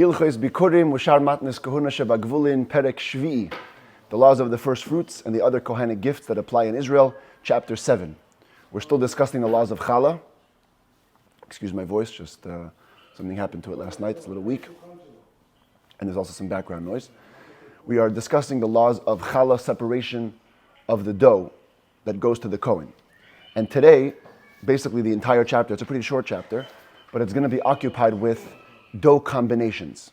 Hilchos Bikkurim Ushar Matnes Kahuna Shebagvulin Perek Shvi'i, the laws of the first fruits and the other Kohanic gifts that apply in Israel, chapter 7. We're still discussing the laws of Challah. Excuse my voice, just something happened to it last night. It's a little weak. And there's also some background noise. We are discussing the laws of Challah, separation of the dough that goes to the Kohen. And today, basically the entire chapter, it's a pretty short chapter, but it's going to be occupied with dough combinations.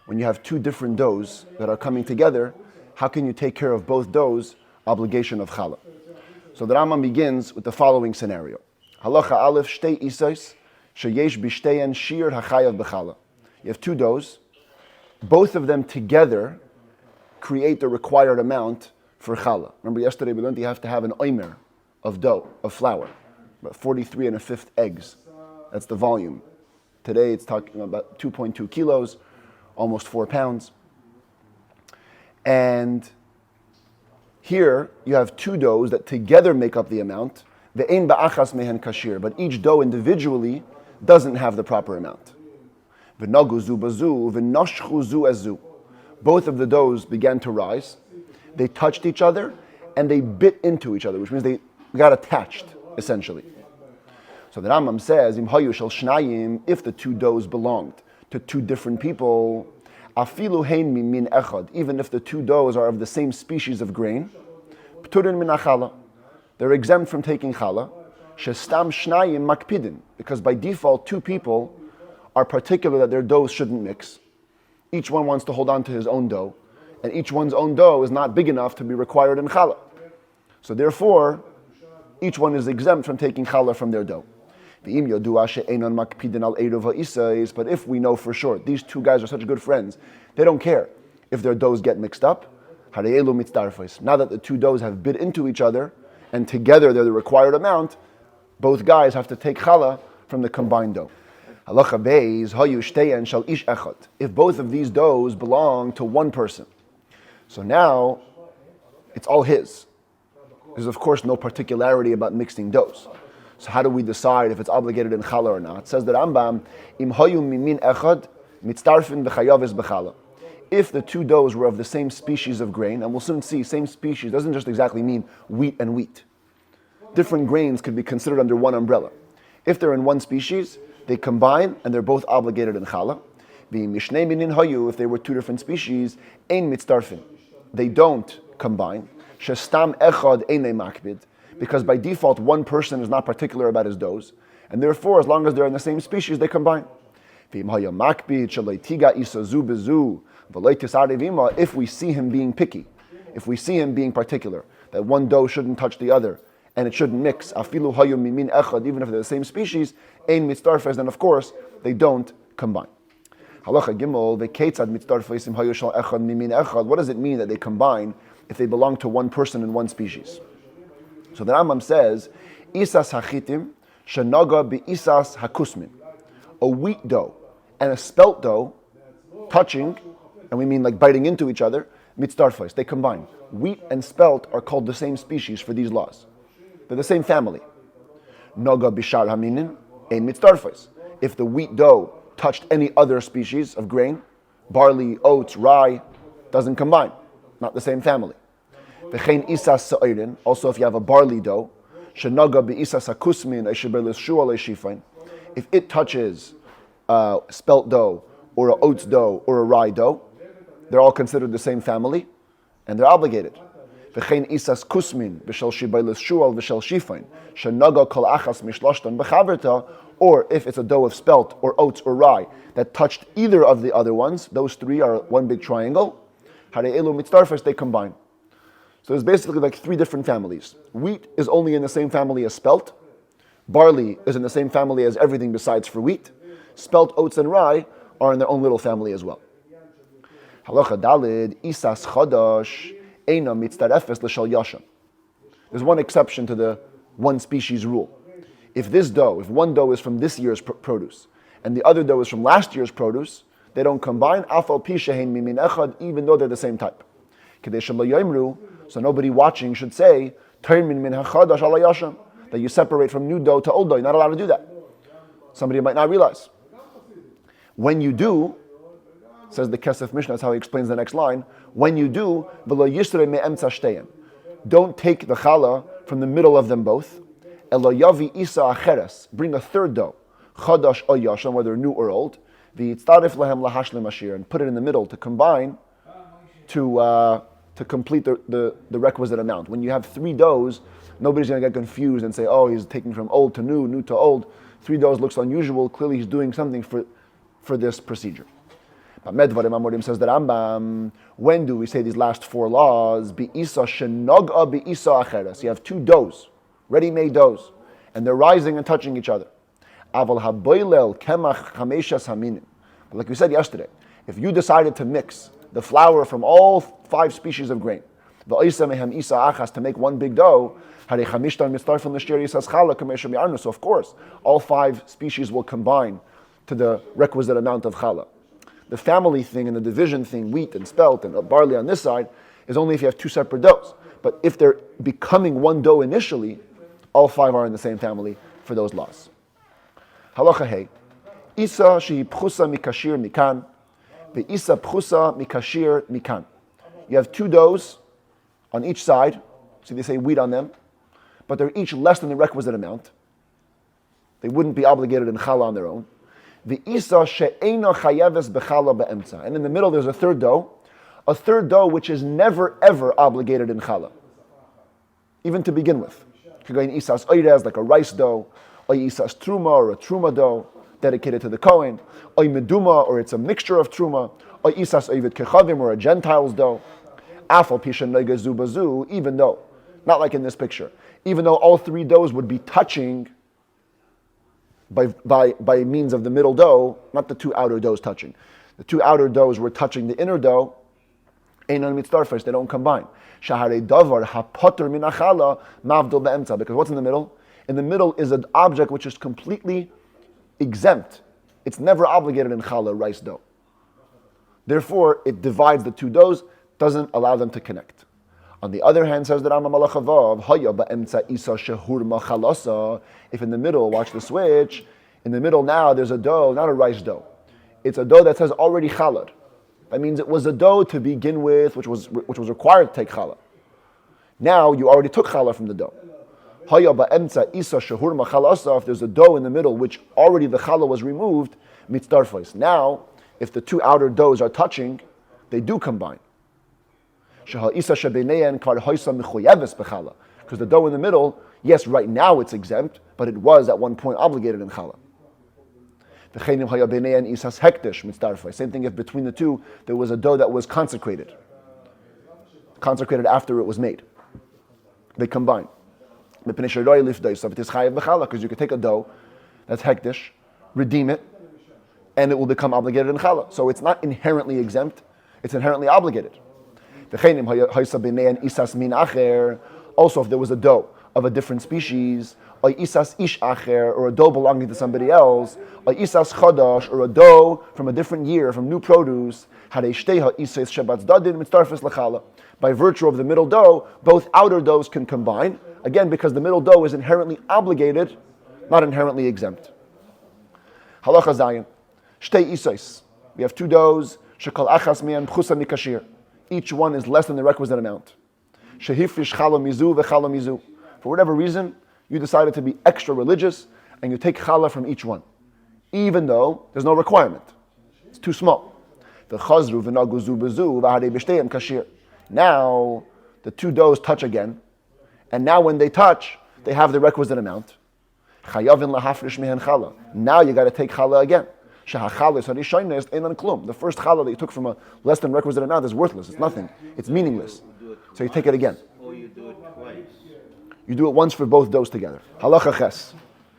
When you have two different doughs that are coming together, how can you take care of both doughs? Obligation of Challah. So the Rambam begins with the following scenario. Halacha Aleph Shtei Isais Sheyesh Bishteyen Shir HaChayav B'Challah. You have two doughs. Both of them together create the required amount for Challah. Remember yesterday we learned you have to have an omer of dough, of flour, about 43 1/5 eggs. That's the volume. Today it's talking about 2.2 kilos, almost 4 pounds. And here you have two doughs that together make up the amount. Ve'ein ba'achas mehen kashir, but each dough individually doesn't have the proper amount. V'nagu zu bazu, v'noshchu zu ezu. Both of the doughs began to rise. They touched each other and they bit into each other, which means they got attached, essentially. So the Rambam says, Im hayu shel shnayim, if the two doughs belonged to two different people, afilu hein min echad, even if the two doughs are of the same species of grain, pturin min achala, they're exempt from taking challah, shestam shnayim makpidin, because by default two people are particular that their doughs shouldn't mix. Each one wants to hold on to his own dough, and each one's own dough is not big enough to be required in challah. So therefore, each one is exempt from taking challah from their dough. But if we know for sure, these two guys are such good friends, they don't care if their doughs get mixed up. Now that the two doughs have bit into each other, and together they're the required amount, both guys have to take challah from the combined dough. If both of these doughs belong to one person, so now it's all his. There's of course no particularity about mixing doughs. So how do we decide if it's obligated in challah or not? It says that Rambam, im hayu mimin echad mitztarfin b'chayavis b'challah. If the two doughs were of the same species of grain, and we'll soon see, same species doesn't just exactly mean wheat and wheat. Different grains could be considered under one umbrella. If they're in one species, they combine and they're both obligated in challah. V'mishnei minin hayu, if they were two different species, ein mitztarfin, they don't combine. Shestam echad einei makbid, because by default one person is not particular about his doughs, and therefore as long as they're in the same species, they combine. If we see him being picky, if we see him being particular, that one dough shouldn't touch the other, and it shouldn't mix, even if they're the same species, then of course they don't combine. Halacha Gimel, what does it mean that they combine if they belong to one person in one species? So the Rambam says, Isas hachitim shenaga bi-isas hakusmin. A wheat dough and a spelt dough touching, and we mean like biting into each other, mitzdarfos, they combine. Wheat and spelt are called the same species for these laws. They're the same family. Naga bishar haminin, ein mitzdarfos. If the wheat dough touched any other species of grain, barley, oats, rye, doesn't combine. Not the same family. Also, if you have a barley dough, if it touches spelt dough or an oats dough or a rye dough, they're all considered the same family and they're obligated. Or if it's a dough of spelt or oats or rye that touched either of the other ones, those three are one big triangle, they combine. So there's basically like three different families. Wheat is only in the same family as spelt. Barley is in the same family as everything besides for wheat. Spelt, oats, and rye are in their own little family as well. Halacha Dalid, Isas Chadash, Eina Mitztarefes L'Shal Yasham. There's one exception to the one species rule. If one dough is from this year's produce, and the other dough is from last year's produce, they don't combine, Afal Pi Shehein Mimin Echad, even though they're the same type. So nobody watching should say, that you separate from new dough to old dough. You're not allowed to do that. Somebody might not realize. When you do, says the Kesef Mishnah, that's how he explains the next line. When you do, v'lo yisrei me'emtza shteim. Don't take the challah from the middle of them both. Elo yavi isa acheres. Bring a third dough. Chadash or yashan, whether new or old. V'yitztarif lahem lahashlim ashir. And put it in the middle to combine to complete the requisite amount. When you have 3 doughs, nobody's going to get confused and say, oh, he's taking from old to new, new to old. 3 doughs looks unusual. Clearly he's doing something for this procedure. But Medvarim Amorim says that Rambam, when do we say these last 4 laws? Bi'isa shenog'a bi'isa acheres. You have 2 doughs, ready-made doughs, and they're rising and touching each other. Aval haboilel kemach chameshas haminim. But like we said yesterday, if you decided to mix the flour from all 5 species of grain, the isa mehem isa achas, to make one big dough, so of course, all 5 species will combine to the requisite amount of challah. The family thing and the division thing, wheat and spelt and barley on this side, is only if you have 2 separate doughs. But if they're becoming one dough initially, all 5 are in the same family for those laws. Halacha hey, isa shehi pchusa mikashir mikan, ve'isa pchusa mikashir mikan. You have 2 doughs on each side, so they say wheat on them, but they're each less than the requisite amount. They wouldn't be obligated in challah on their own. The isa she'ena chayeves bechallah be'emtza. And in the middle there's a third dough which is never ever obligated in challah, even to begin with. Could go in isas oirez, like a rice dough, or isas truma, or a truma dough dedicated to the Kohen, or meduma, or it's a mixture of truma, or isas oivet kechavim, or a Gentiles dough. Afal pishan negazu bazu, even though, not like in this picture, even though all 3 doughs would be touching by means of the middle dough, not the 2 outer doughs touching. The 2 outer doughs were touching the inner dough. Einan mitzdarfes, they don't combine. Shaharei davar hapoter min achala mavdol be'emtza. Because what's in the middle? In the middle is an object which is completely exempt. It's never obligated in challah, rice dough. Therefore, it divides the 2 doughs, doesn't allow them to connect. On the other hand, says the Rambam Malachavav, Haya ba'emtza isa shehur machalasa. If in the middle, watch the switch, in the middle now there's a dough, not a rice dough. It's a dough that says already challah. That means it was a dough to begin with, which was required to take challah. Now you already took challah from the dough. Haya ba'emtza isa shehur machalasa. If there's a dough in the middle which already the challah was removed, mitzdarfos. Now, if the 2 outer doughs are touching, they do combine. Because the dough in the middle, yes, right now it's exempt, but it was at one point obligated in challah. Same thing if between the 2 there was a dough that was consecrated after it was made. They combine. Because you could take a dough that's hektish, redeem it, and it will become obligated in challah. So it's not inherently exempt, it's inherently obligated. Also, if there was a dough of a different species, or isas ish acher, or a dough belonging to somebody else, or isas chadash, or a dough from a different year, from new produce, by virtue of the middle dough, both outer doughs can combine, again because the middle dough is inherently obligated, not inherently exempt. Halacha zayin, shtei isais. We have 2 doughs, shekal achas me'an pchusa mikashir. Each one is less than the requisite amount. Shehifrish challah mizu v'challah mizu. For whatever reason, you decided to be extra religious and you take challah from each one, even though there's no requirement. It's too small. V'chazru v'naguzu b'zu v'harei b'shteihem kashir. Now, the 2 doughs touch again, and now when they touch, they have the requisite amount. Chayavin lahafrish mehen challah. Now you got to take challah again. The first challah that you took from a less than requisite amount is worthless. It's nothing. It's meaningless. So you take it again. Or you do it twice. You do it once for both doughs together. Halacha ches.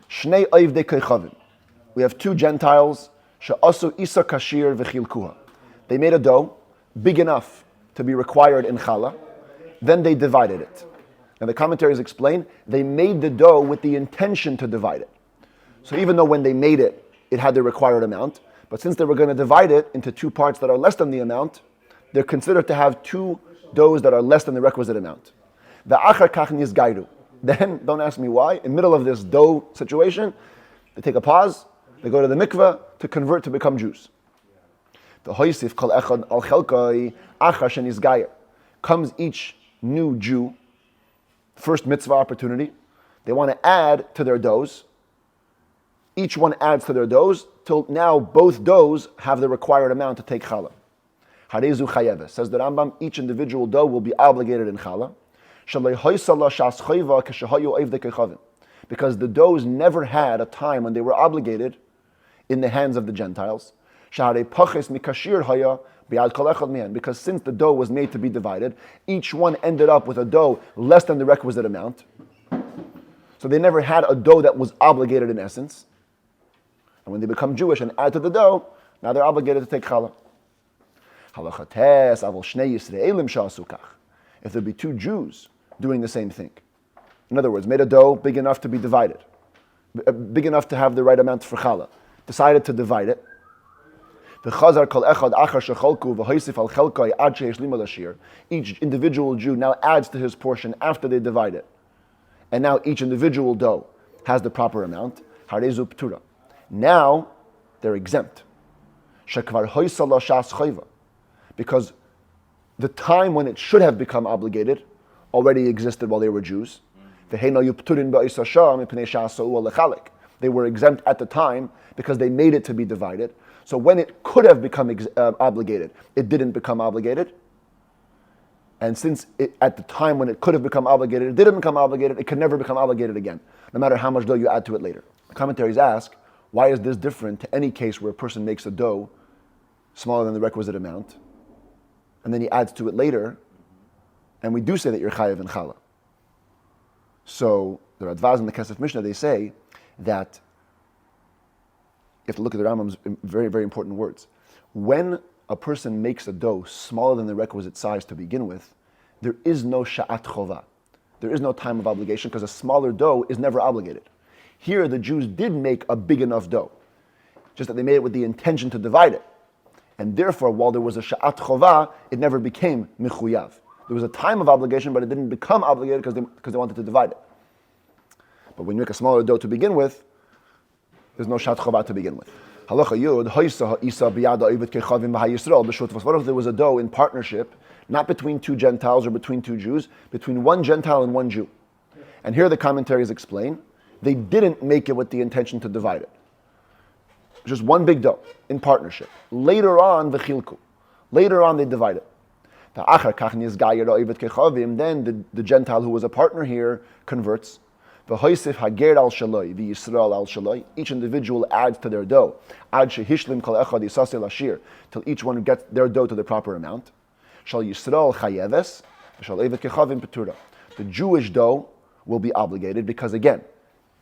Shnei oivdei kechavim. We have 2 Gentiles. She'asu isa kashir v'chilkuha. They made a dough big enough to be required in challah. Then they divided it. And the commentaries explain they made the dough with the intention to divide it. So even though when they made it, it had the required amount, but since they were going to divide it into 2 parts that are less than the amount, they're considered to have 2 doughs that are less than the requisite amount. The achar kach nizgairu. Then, don't ask me why, in the middle of this dough situation, they take a pause, they go to the mikveh to convert to become Jews. The hoisif kol echad al chelkai achar shenizgayer. Comes each new Jew, first mitzvah opportunity, they want to add to their doughs. Each one adds to their doughs till now both doughs have the required amount to take challah. Harezu chayeves. Says the Rambam, each individual dough will be obligated in challah. Because the doughs never had a time when they were obligated in the hands of the Gentiles. Because since the dough was made to be divided, each one ended up with a dough less than the requisite amount. So they never had a dough that was obligated in essence. And when they become Jewish and add to the dough, now they're obligated to take challah. If there be two Jews doing the same thing, in other words, made a dough big enough to be divided, big enough to have the right amount for challah, decided to divide it. Each individual Jew now adds to his portion after they divide it. And now each individual dough has the proper amount. Now they're exempt. Because the time when it should have become obligated already existed while they were Jews. They were exempt at the time because they made it to be divided. So when it could have become obligated, it didn't become obligated. And since at the time when it could have become obligated, it didn't become obligated, it can never become obligated again, no matter how much dough you add to it later. The commentaries ask, why is this different to any case where a person makes a dough smaller than the requisite amount, and then he adds to it later, and we do say that you're chayav and challah. So the Radvaz and the Kesef Mishnah, they say that you have to look at the Rambam's very, very important words. When a person makes a dough smaller than the requisite size to begin with, there is no sha'at chova. There is no time of obligation because a smaller dough is never obligated. Here the Jews did make a big enough dough, just that they made it with the intention to divide it. And therefore, while there was a sha'at chova, it never became mechuyav. There was a time of obligation, but it didn't become obligated because they wanted to divide it. But when you make a smaller dough to begin with, there's no sha'at chova to begin with. Halacha Yud, what if there was a dough in partnership, not between two Gentiles or between two Jews, between one Gentile and one Jew? And here the commentaries explain, they didn't make it with the intention to divide it. Just one big dough in partnership. Later on, later on they divide it. Then the Gentile who was a partner here converts. Each individual adds to their dough till each one gets their dough to the proper amount. The Jewish dough will be obligated because, again,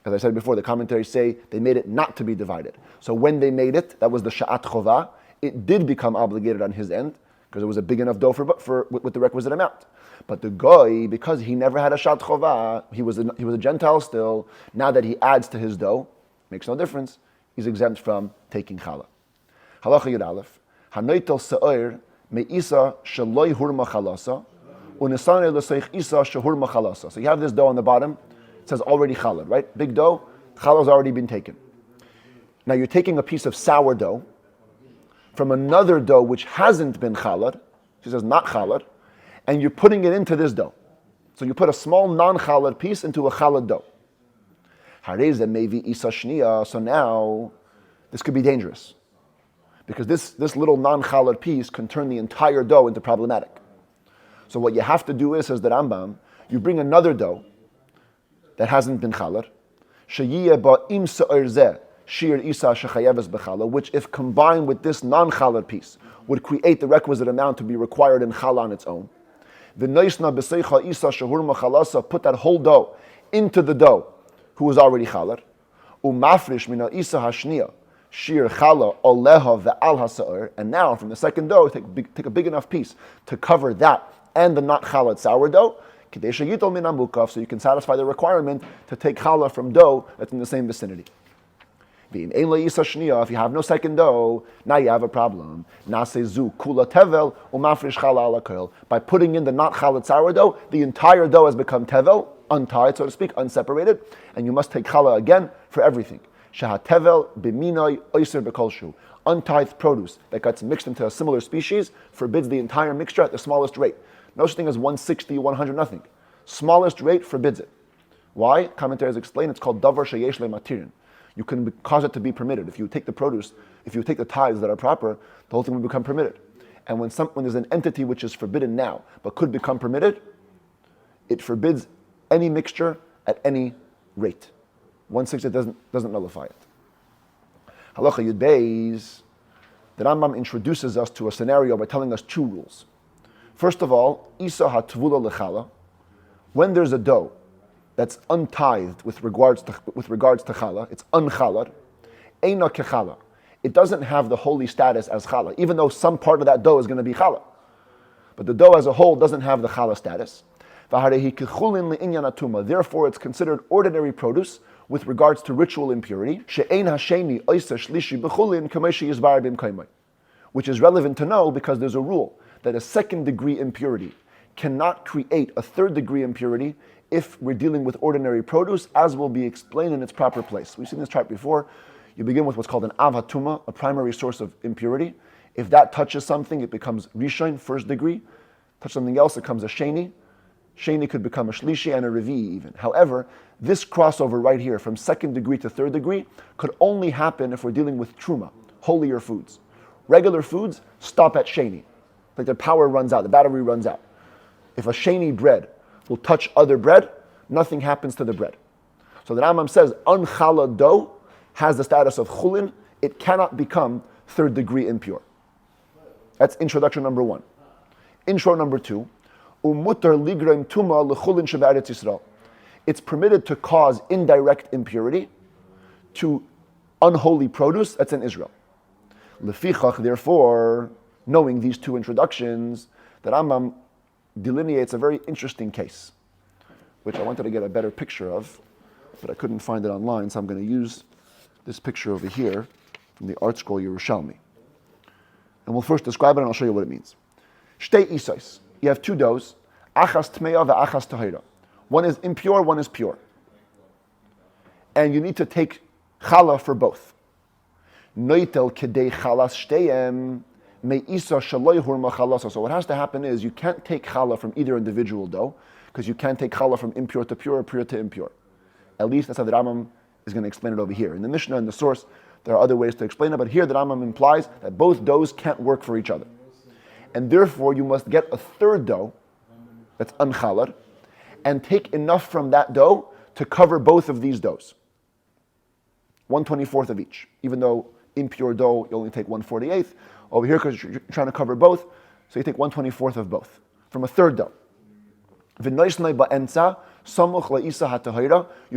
as I said before, the commentaries say they made it not to be divided. So when they made it, that was the sha'at chova, it did become obligated on his end because it was a big enough dough with the requisite amount. But the goy, because he never had a sha'at chova, he was a Gentile still. Now that he adds to his dough, makes no difference. He's exempt from taking challah. Halacha Yud Aleph. Hanoitel se'or me'isa sheloi hurma chalasa u'nesanei l'seich isa shehurma chalasa. So you have this dough on the bottom. It says already challah, right? Big dough. Chalah's already been taken. Now you're taking a piece of sourdough from another dough which hasn't been challah. She says not challah. And you're putting it into this dough. So you put a small non-chalad piece into a chalad dough. So now, this could be dangerous. Because this little non-chalad piece can turn the entire dough into problematic. So what you have to do is, says the Rambam, you bring another dough that hasn't been chalad, which if combined with this non-chalad piece, would create the requisite amount to be required in challah on its own. Put that whole dough into the dough who was already challah. And now from the second dough, take a big enough piece to cover that and the not challah sourdough, so you can satisfy the requirement to take challah from dough that's in the same vicinity. If you have no second dough, now you have a problem. By putting in the not challah sourdough, the entire dough has become tevel, untied, so to speak, unseparated, and you must take challah again for everything. untithed produce that gets mixed into a similar species forbids the entire mixture at the smallest rate. No such thing as 160, 100, nothing. Smallest rate forbids it. Why? Commentaries explain it's called davar sheyesh le'matirin. You can cause it to be permitted. If you take the produce, if you take the tithes that are proper, the whole thing will become permitted. And when there's an entity which is forbidden now, but could become permitted, it forbids any mixture at any rate. 160 doesn't nullify it. Halacha Yud Beis, the Rambam introduces us to a scenario by telling us two rules. First of all, Isa hatvula lechala, when there's a dough that's untithed with regards to challah, it's unchalad, eina kechala. It doesn't have the holy status as challah, even though some part of that dough is going to be challah. But the dough as a whole doesn't have the challah status. Therefore, it's considered ordinary produce with regards to ritual impurity, which is relevant to know because there's a rule that a second degree impurity cannot create a third degree impurity if we're dealing with ordinary produce, as will be explained in its proper place. We've seen this chart before. You begin with what's called an avatuma, a primary source of impurity. If that touches something, it becomes rishon, first degree. Touch something else, it becomes a sheni. Sheni could become a shlishi and a revi even. However, this crossover right here from second degree to third degree could only happen if we're dealing with truma, holier foods. Regular foods stop at sheni. Like their power runs out, the battery runs out. If a sheni bread will touch other bread, nothing happens to the bread. So the Rambam says, unchallah dough has the status of chulin, it cannot become third degree impure. That's introduction number one. Intro number two, umutar ligraim tuma lechulin shebe'eretz Yisrael. It's permitted to cause indirect impurity to unholy produce that's in Israel. Lefichach, therefore, knowing these two introductions, the Rambam delineates a very interesting case, which I wanted to get a better picture of, but I couldn't find it online, so I'm going to use this picture over here from the Art Scroll Yerushalmi. And we'll first describe it and I'll show you what it means. Shtei isais. You have two doughs, achas tmeya ve'achas tahira. One is impure, one is pure. And you need to take challah for both. Noitel kedei chalas shteyem me'isa shaloi hurma chalasa. So what has to happen is you can't take challah from either individual dough, because you can't take challah from impure to pure or pure to impure. At least that's how the Rambam is going to explain it over here. In the Mishnah and the source, there are other ways to explain it, but here the Rambam implies that both doughs can't work for each other. And therefore you must get a third dough that's unchalad, and take enough from that dough to cover both of these doughs. 1/24 of each. Even though impure dough, you only take 1/48. Over here, because you're trying to cover both, so you take 1/24 of both from a third dough. You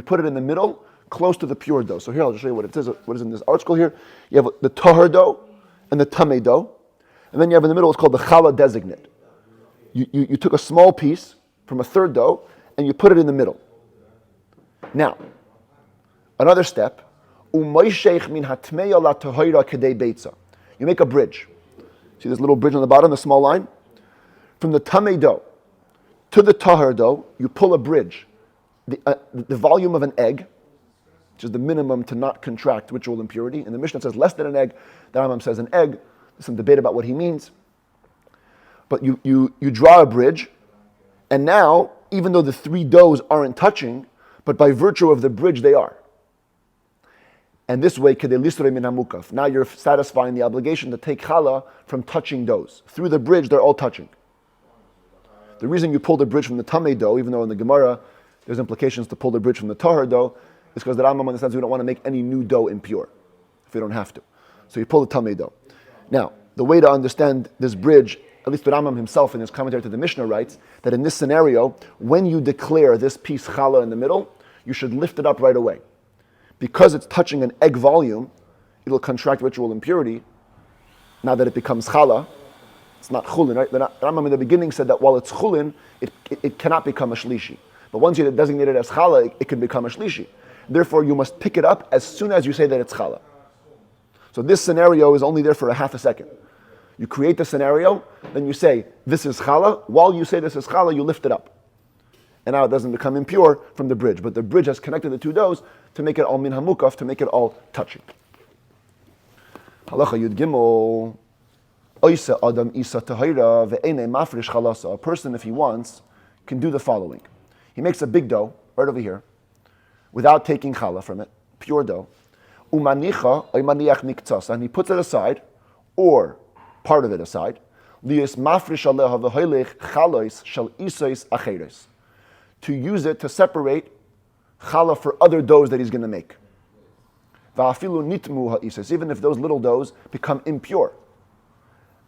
put it in the middle, close to the pure dough. So here, I'll just show you what it is. What is in this article here? You have the tahar dough and the tameh dough, and then you have in the middle what's called the challah designate. You took a small piece from a third dough and you put it in the middle. Now, another step. You make a bridge. See this little bridge on the bottom, the small line? From the tameh dough to the tahar dough, you pull a bridge. The volume of an egg, which is the minimum to not contract ritual impurity. And the Mishnah says less than an egg. The Rambam says an egg. There's some debate about what he means. But you draw a bridge, and now, even though the three doughs aren't touching, but by virtue of the bridge they are. And this way, now you're satisfying the obligation to take challah from touching doughs. Through the bridge, they're all touching. The reason you pull the bridge from the tameh dough, even though in the Gemara there's implications to pull the bridge from the tahar dough, is because the Rambam understands we don't want to make any new dough impure, if we don't have to. So you pull the tameh dough. Now, the way to understand this bridge, at least the Rambam himself in his commentary to the Mishnah writes, that in this scenario, when you declare this piece challah in the middle, you should lift it up right away. Because it's touching an egg volume, it'll contract ritual impurity. Now that it becomes challah, it's not chulin, right? The Rambam in the beginning said that while it's chulin, it cannot become a shlishi. But once you designate it as challah, it can become a shlishi. Therefore, you must pick it up as soon as you say that it's challah. So this scenario is only there for a half a second. You create the scenario, then you say, this is challah. While you say this is challah, you lift it up. And now it doesn't become impure from the bridge. But the bridge has connected the two doughs to make it all min hamukaf, to make it all touching. Halacha Yud Gimel. Oisa Adam Isa Tahira ve'ene mafresh chalasa. A person, if he wants, can do the following. He makes a big dough right over here, without taking challah from it, pure dough. Umanicha oimaniach niktzas, and he puts it aside, or part of it aside. Lias mafresh aleha v'hoilech chalois shel isais acheres, to use it to separate challah for other doughs that he's going to make. Va'afilu nitmu ha'isais, even if those little doughs become impure.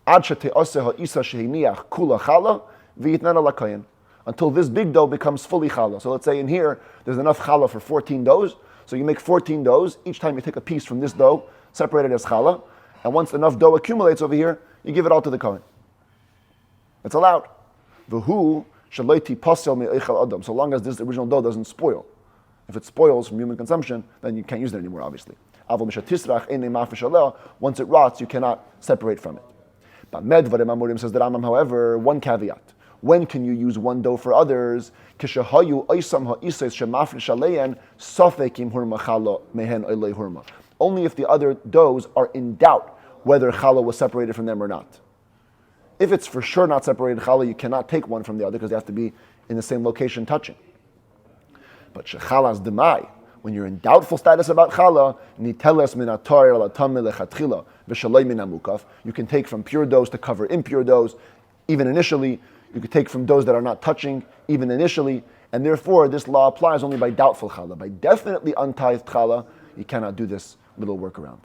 Until this big dough becomes fully challah. So let's say in here, there's enough challah for 14 doughs. So you make 14 doughs. Each time you take a piece from this dough, separate it as challah. And once enough dough accumulates over here, you give it all to the kohen. It's allowed. So long as this original dough doesn't spoil. If it spoils from human consumption, then you can't use it anymore, obviously. Once it rots, you cannot separate from it. But Medvarim Amurim says the Rambam, however, one caveat. When can you use one dough for others? Only if the other doughs are in doubt whether challah was separated from them or not. If it's for sure not separated challah, you cannot take one from the other because they have to be in the same location touching. But shechalas demai, when you're in doubtful status about challah, niteles min atar al atam lechatchila v'shalei min amukaf. You can take from pure doughs to cover impure doughs, even initially. You can take from doughs that are not touching, even initially. And therefore, this law applies only by doubtful challah. By definitely untithed challah, you cannot do this little workaround.